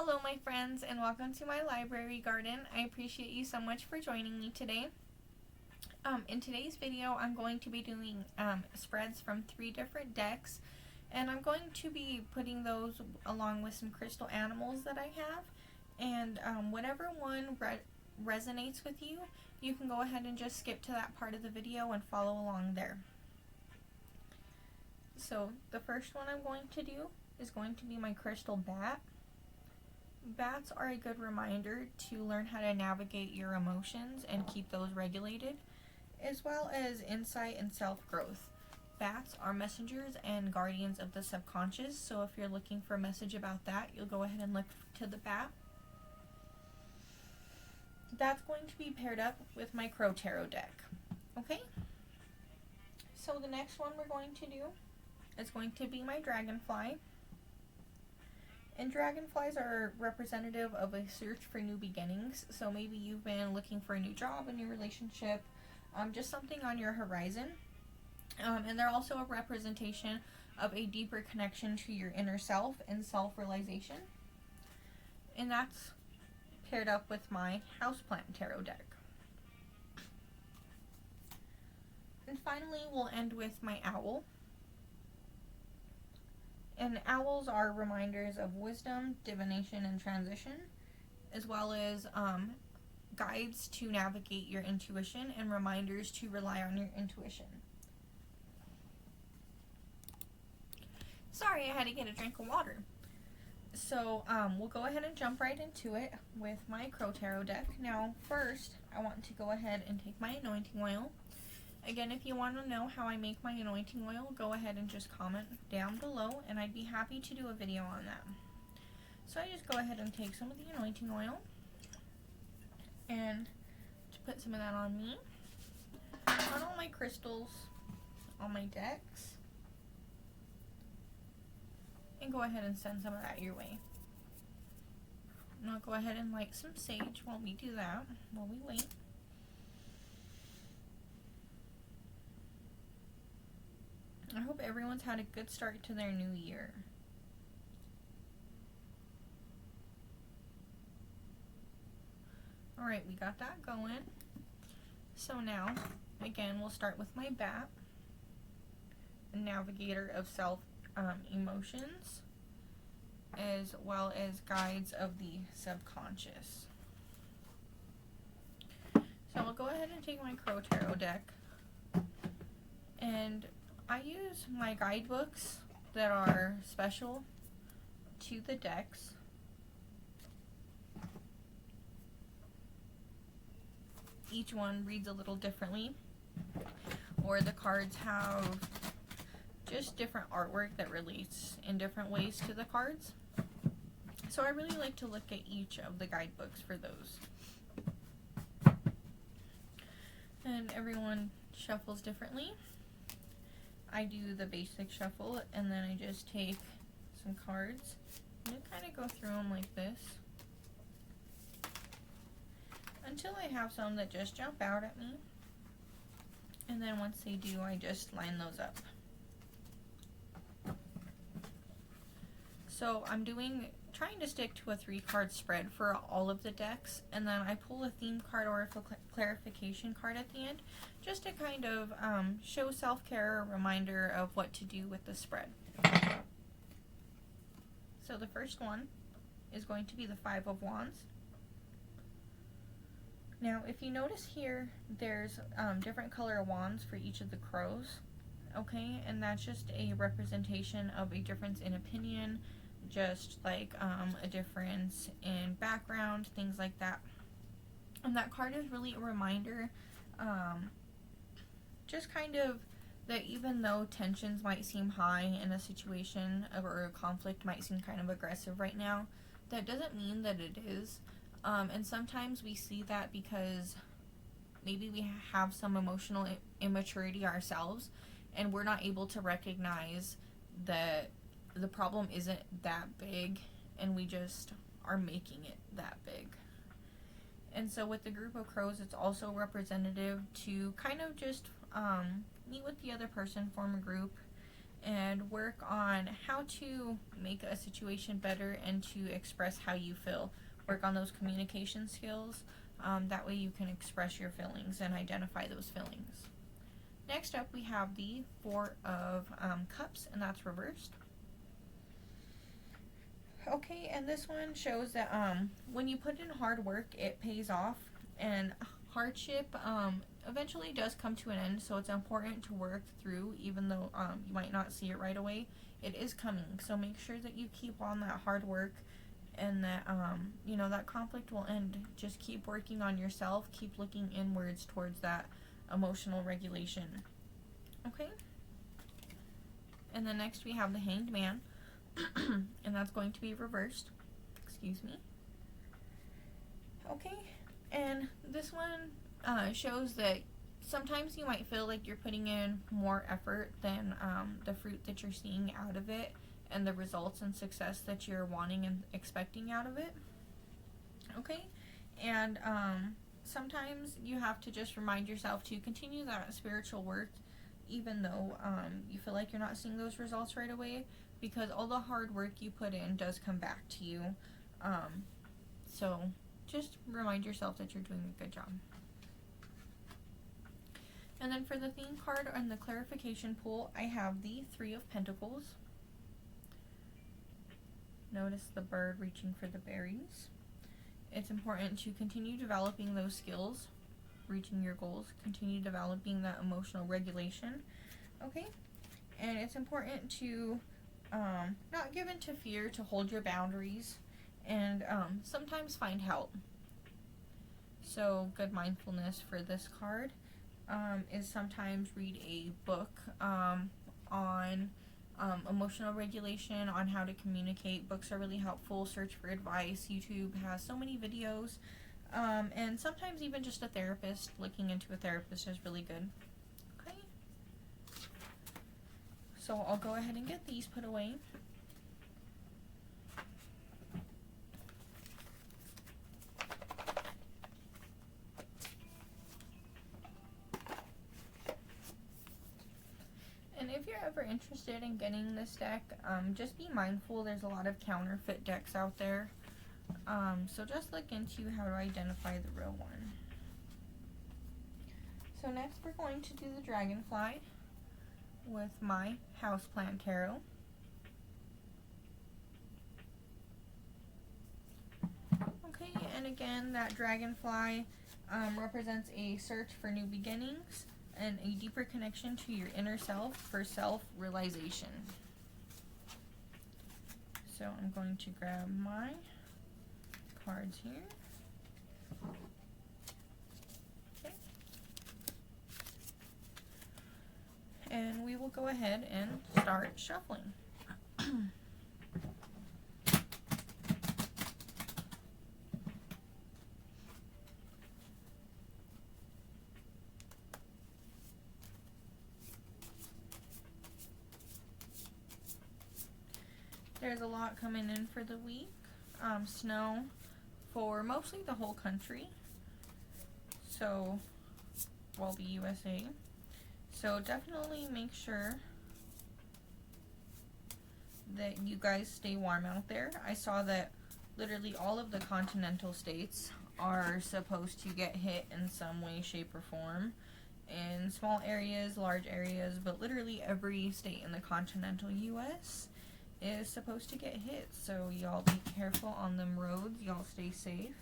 Hello my friends, and welcome to my library garden. I appreciate you so much for joining me today. In today's video, I'm going to be doing spreads from 3 different decks, and I'm going to be putting those along with some crystal animals that I have, and whatever one resonates with you, you can go ahead and just skip to that part of the video and follow along there. So the first one I'm going to do is going to be my crystal bat. Bats are a good reminder to learn how to navigate your emotions and keep those regulated, as well as insight and self-growth. Bats are messengers and guardians of the subconscious, so if you're looking for a message about that, you'll go ahead and look to the bat. That's going to be paired up with my Crow Tarot deck. Okay? So the next one we're going to do is going to be my Dragonfly. And dragonflies are representative of a search for new beginnings. So maybe you've been looking for a new job, a new relationship, just something on your horizon. And they're also a representation of a deeper connection to your inner self and self-realization. And that's paired up with my Houseplant tarot deck. And finally, we'll end with my owl. And owls are reminders of wisdom, divination, and transition, as well as guides to navigate your intuition and reminders to rely on your intuition. Sorry, I had to get a drink of water. So we'll go ahead and jump right into it with my Crow Tarot deck. Now, first, I want to go ahead and take my anointing oil. Again, if you want to know how I make my anointing oil, go ahead and just comment down below, and I'd be happy to do a video on that. So I just go ahead and take some of the anointing oil, and to put some of that on me, on all my crystals, on my decks, and go ahead and send some of that your way. And I'll go ahead and light some sage while we do that, while we wait. I hope everyone's had a good start to their new year. Alright, we got that going. So now, again, we'll start with my bat, a navigator of self-emotions, as well as guides of the subconscious. So I'll go ahead and take my Crow Tarot deck, and I use my guidebooks that are special to the decks. Each one reads a little differently, or the cards have just different artwork that relates in different ways to the cards. So I really like to look at each of the guidebooks for those. And everyone shuffles differently. I do the basic shuffle, and then I just take some cards and kind of go through them like this until I have some that just jump out at me, and then once they do, I just line those up. So I'm trying to stick to a 3-card spread for all of the decks, and then I pull a theme card or a clarification card at the end, just to kind of show self-care, a reminder of what to do with the spread. So the first one is going to be the 5 of Wands. Now, if you notice here, there's different color wands for each of the crows, okay? And that's just a representation of a difference in opinion, just like a difference in background, things like that. And that card is really a reminder, just kind of that even though tensions might seem high in a situation, or a conflict might seem kind of aggressive right now, that doesn't mean that it is. And sometimes we see that because maybe we have some emotional immaturity ourselves, and we're not able to recognize that the problem isn't that big, and we just are making it that big. And so with the group of crows, it's also representative to kind of just meet with the other person, form a group, and work on how to make a situation better and to express how you feel. Work on those communication skills. That way you can express your feelings and identify those feelings. Next up, we have the Four of Cups, and that's reversed. Okay, and this one shows that when you put in hard work, it pays off, and hardship eventually does come to an end, so it's important to work through, even though you might not see it right away. It is coming, so make sure that you keep on that hard work, and that you know, that conflict will end. Just keep working on yourself, keep looking inwards towards that emotional regulation. Okay, and then next we have the Hanged Man, and that's going to be reversed. Excuse me. Okay, and this one shows that sometimes you might feel like you're putting in more effort than the fruit that you're seeing out of it, and the results and success that you're wanting and expecting out of it. Okay, and sometimes you have to just remind yourself to continue that spiritual work, even though you feel like you're not seeing those results right away, because all the hard work you put in does come back to you. So just remind yourself that you're doing a good job. And then for the theme card and the clarification pool, I have the Three of Pentacles. Notice the bird reaching for the berries. It's important to continue developing those skills, reaching your goals, continue developing that emotional regulation. Okay? And it's important to not give in to fear, to hold your boundaries, and sometimes find help. So good mindfulness for this card is sometimes read a book on emotional regulation, on how to communicate. Books are really helpful. Search for advice. YouTube has so many videos, and sometimes even just a therapist. Looking into a therapist is really good. Okay, so I'll go ahead and get these put away. And if you're ever interested in getting this deck, just be mindful there's a lot of counterfeit decks out there. So just look into how to identify the real one. So next we're going to do the Dragonfly with my Houseplant Tarot. Okay, and again, that Dragonfly represents a search for new beginnings and a deeper connection to your inner self for self-realization. So I'm going to grab my cards here. Okay. And we will go ahead and start shuffling. There's a lot coming in for the week. Snow for mostly the whole country. So, well, the USA. So definitely make sure that you guys stay warm out there. I saw that literally all of the continental states are supposed to get hit in some way, shape, or form. In small areas, large areas, but literally every state in the continental US is supposed to get hit, so y'all be careful on them roads. Y'all stay safe.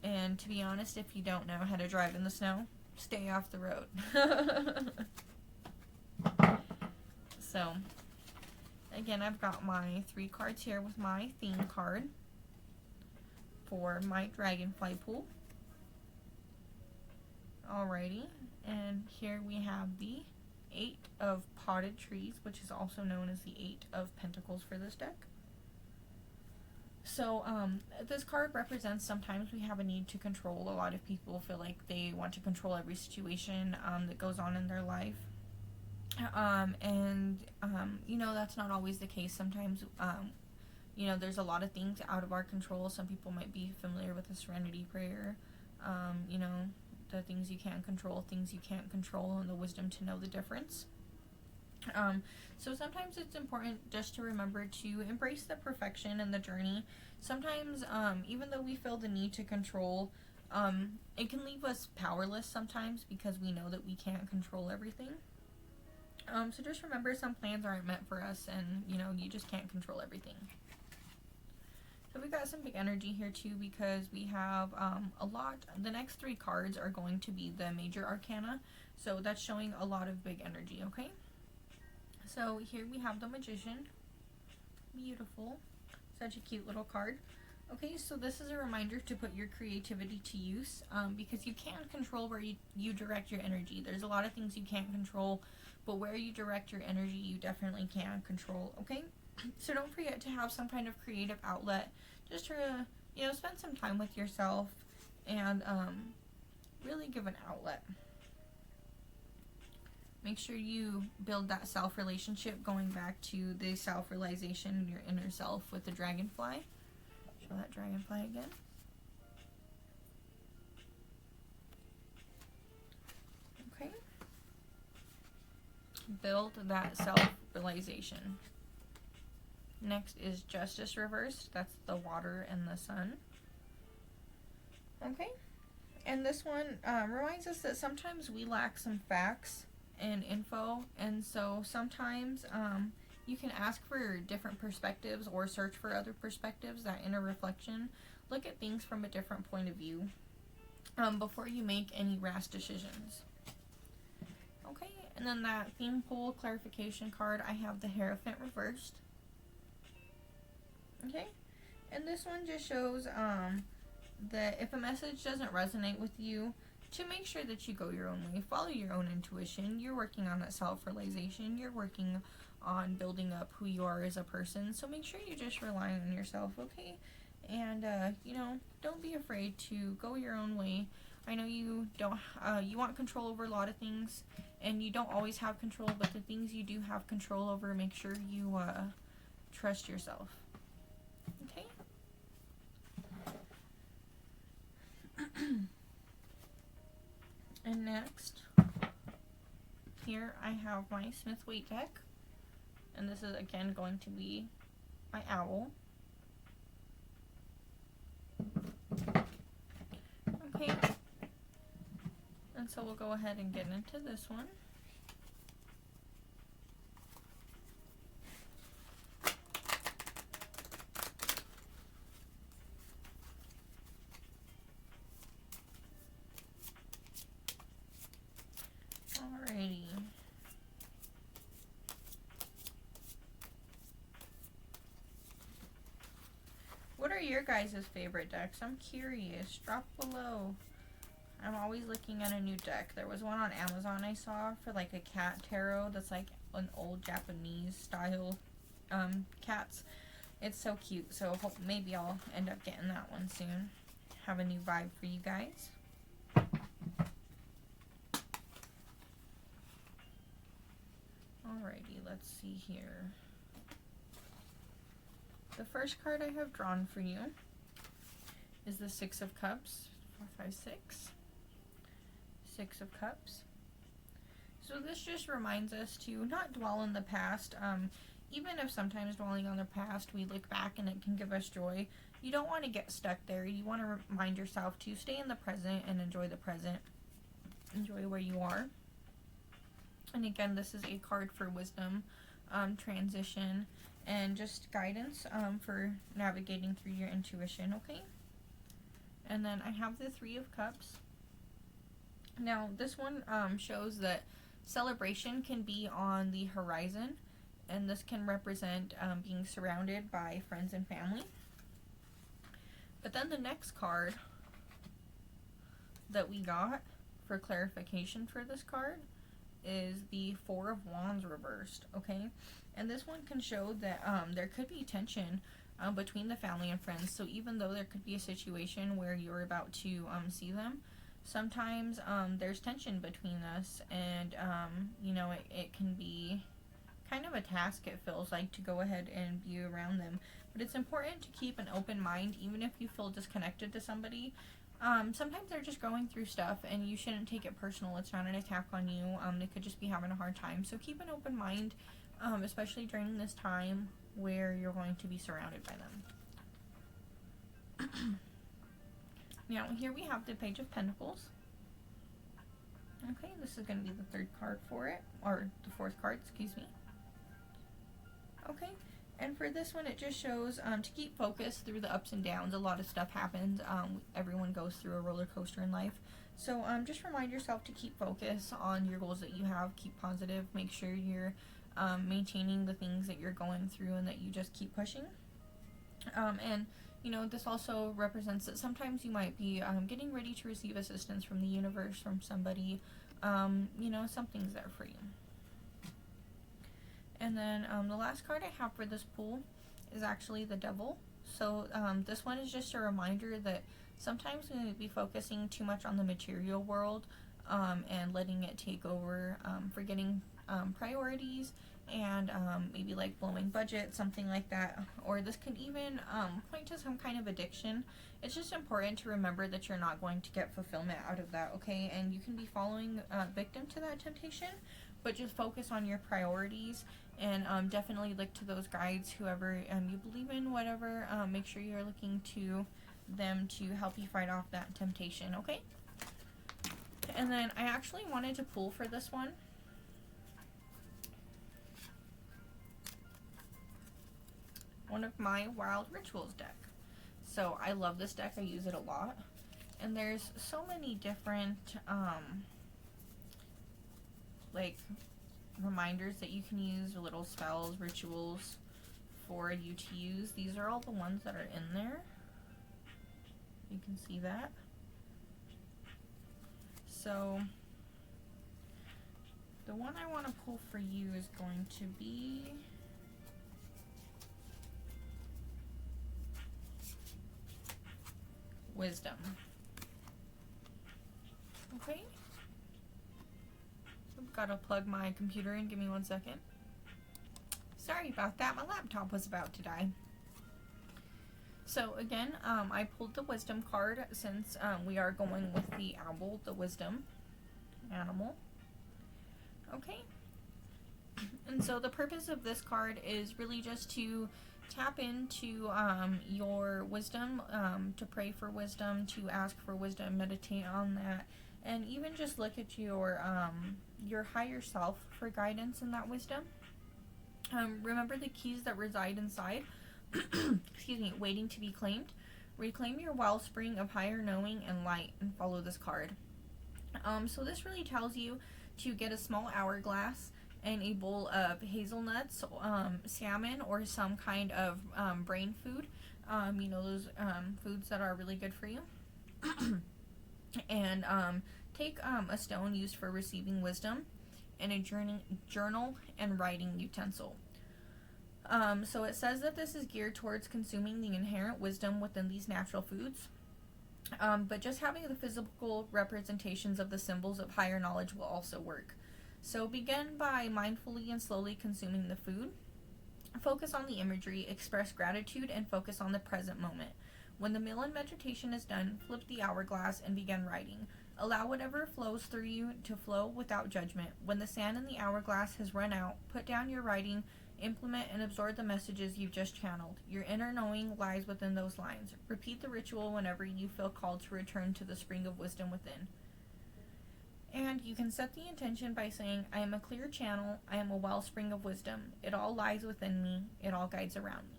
And to be honest, if you don't know how to drive in the snow, stay off the road. So again, I've got my 3 cards here with my theme card for my Dragonfly pool. Alrighty, and here we have the 8 of Potted Trees, which is also known as the 8 of Pentacles for this deck. So this card represents sometimes we have a need to control. A lot of people feel like they want to control every situation that goes on in their life. You know, that's not always the case. Sometimes, you know, there's a lot of things out of our control. Some people might be familiar with the Serenity Prayer. You know, the things you can't control, and the wisdom to know the difference. So sometimes it's important just to remember to embrace the perfection and the journey. Sometimes, even though we feel the need to control, it can leave us powerless sometimes because we know that we can't control everything. So just remember, some plans aren't meant for us, and you just can't control everything. So we got some big energy here too, because we have a lot. The next 3 cards are going to be the major arcana, so that's showing a lot of big energy. Okay, so here we have the Magician. Beautiful, such a cute little card. Okay, so this is a reminder to put your creativity to use, because you can't control where you direct your energy. There's a lot of things you can't control, but where you direct your energy, you definitely can control. Okay, so don't forget to have some kind of creative outlet, just to spend some time with yourself and really give an outlet. Make sure you build that self relationship, going back to the self-realization in your inner self with the Dragonfly. Show that Dragonfly again. Okay. Build that self-realization. Next is Justice reversed. That's the water and the sun. Okay. And this one reminds us that sometimes we lack some facts and info, and so sometimes you can ask for different perspectives or search for other perspectives, that inner reflection. Look at things from a different point of view before you make any rash decisions. Okay, and then that theme pool clarification card, I have the Hierophant reversed. Okay, and this one just shows that if a message doesn't resonate with you, to make sure that you go your own way, follow your own intuition. You're working on that self-realization. You're working on building up who you are as a person. So make sure you just rely on yourself, okay? And don't be afraid to go your own way. I know you don't. You want control over a lot of things, and you don't always have control. But the things you do have control over, make sure you trust yourself. Okay. And next, here I have my Smith-waite deck, and this is again going to be my owl. Okay, and so we'll go ahead and get into this one. Alrighty. What are your guys' favorite decks? I'm curious. Drop below. I'm always looking at a new deck. There was one on Amazon I saw for like a cat tarot that's like an old Japanese style cats. It's so cute. So maybe I'll end up getting that one soon. Have a new vibe for you guys. Alrighty, let's see here. The first card I have drawn for you is the Six of Cups. 4, 5, 6. 6 of Cups. So this just reminds us to not dwell in the past. Even if sometimes dwelling on the past, we look back and it can give us joy. You don't want to get stuck there. You want to remind yourself to stay in the present and enjoy the present. Enjoy where you are. And again, this is a card for wisdom, transition, and just guidance for navigating through your intuition, okay? And then I have the Three of Cups. Now, this one shows that celebration can be on the horizon, and this can represent being surrounded by friends and family. But then the next card that we got for clarification for this card is the Four of Wands reversed, okay? And this one can show that there could be tension between the family and friends. So even though there could be a situation where you're about to see them, sometimes there's tension between us, and it can be kind of a task, it feels like, to go ahead and be around them. But it's important to keep an open mind, even if you feel disconnected to somebody. Sometimes they're just going through stuff, and you shouldn't take it personal. It's not an attack on you. They could just be having a hard time. So keep an open mind, especially during this time where you're going to be surrounded by them. Now, here we have the Page of Pentacles. Okay, this is going to be the third card for it, or the fourth card, excuse me. Okay, and for this one, it just shows to keep focused through the ups and downs. A lot of stuff happens. Everyone goes through a roller coaster in life. So just remind yourself to keep focus on your goals that you have. Keep positive. Make sure you're maintaining the things that you're going through and that you just keep pushing. And, you know, this also represents that sometimes you might be getting ready to receive assistance from the universe, from somebody. You know, something's there for you. And then the last card I have for this pool is actually the Devil. So this one is just a reminder that sometimes we may be focusing too much on the material world and letting it take over, forgetting priorities, and maybe like blowing budget, something like that. Or this could even point to some kind of addiction. It's just important to remember that you're not going to get fulfillment out of that, okay? And you can be falling victim to that temptation, but just focus on your priorities, and definitely look to those guides, whoever you believe in, whatever. Make sure you're looking to them to help you fight off that temptation, okay? And then I actually wanted to pull for this one of my Wild Rituals deck. So I love this deck. I use it a lot. And there's so many different like reminders that you can use, or little spells, rituals for you to use. These are all the ones that are in there. You can see that. So the one I want to pull for you is going to be Wisdom. Okay. I've got to plug my computer in. Give me 1 second. Sorry about that. My laptop was about to die. So again, I pulled the Wisdom card since we are going with the owl, the Wisdom animal. Okay. And so the purpose of this card is really just to tap into your wisdom, to pray for wisdom, to ask for wisdom, meditate on that, and even just look at your higher self for guidance in that wisdom. Remember the keys that reside inside, excuse me, waiting to be claimed. Reclaim your wellspring of higher knowing and light, and follow this card. So this really tells you to get a small hourglass and a bowl of hazelnuts, salmon, or some kind of brain food. You know, those foods that are really good for you. And take a stone used for receiving wisdom, and a journal and writing utensil. So it says that this is geared towards consuming the inherent wisdom within these natural foods. But just having the physical representations of the symbols of higher knowledge will also work. So begin by mindfully and slowly consuming the food. Focus on the imagery, express gratitude, and focus on the present moment. When the meal and meditation is done, flip the hourglass and begin writing. Allow whatever flows through you to flow without judgment. When the sand in the hourglass has run out, put down your writing, implement and absorb the messages you've just channeled. Your inner knowing lies within those lines. Repeat the ritual whenever you feel called to return to the spring of wisdom within. And you can set the intention by saying, I am a clear channel, I am a wellspring of wisdom. It all lies within me, it all guides around me.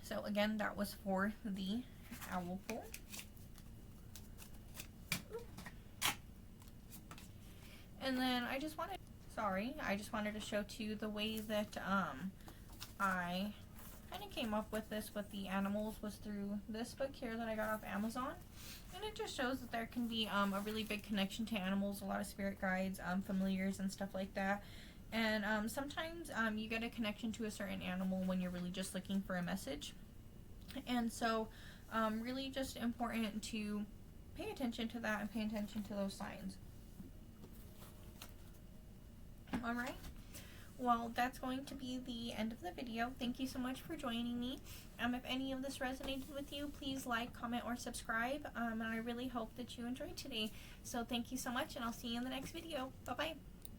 So again, that was for the owl pull. And then I just wanted to show to you the way that I kind of came up with this with the animals was through this book here that I got off Amazon. And it just shows that there can be a really big connection to animals, a lot of spirit guides, familiars, and stuff like that. And sometimes you get a connection to a certain animal when you're really just looking for a message. And so really just important to pay attention to that and pay attention to those signs. Alright, well, that's going to be the end of the video. Thank you so much for joining me. If any of this resonated with you, please like, comment, or subscribe. And I really hope that you enjoyed today. So thank you so much, and I'll see you in the next video. Bye-bye.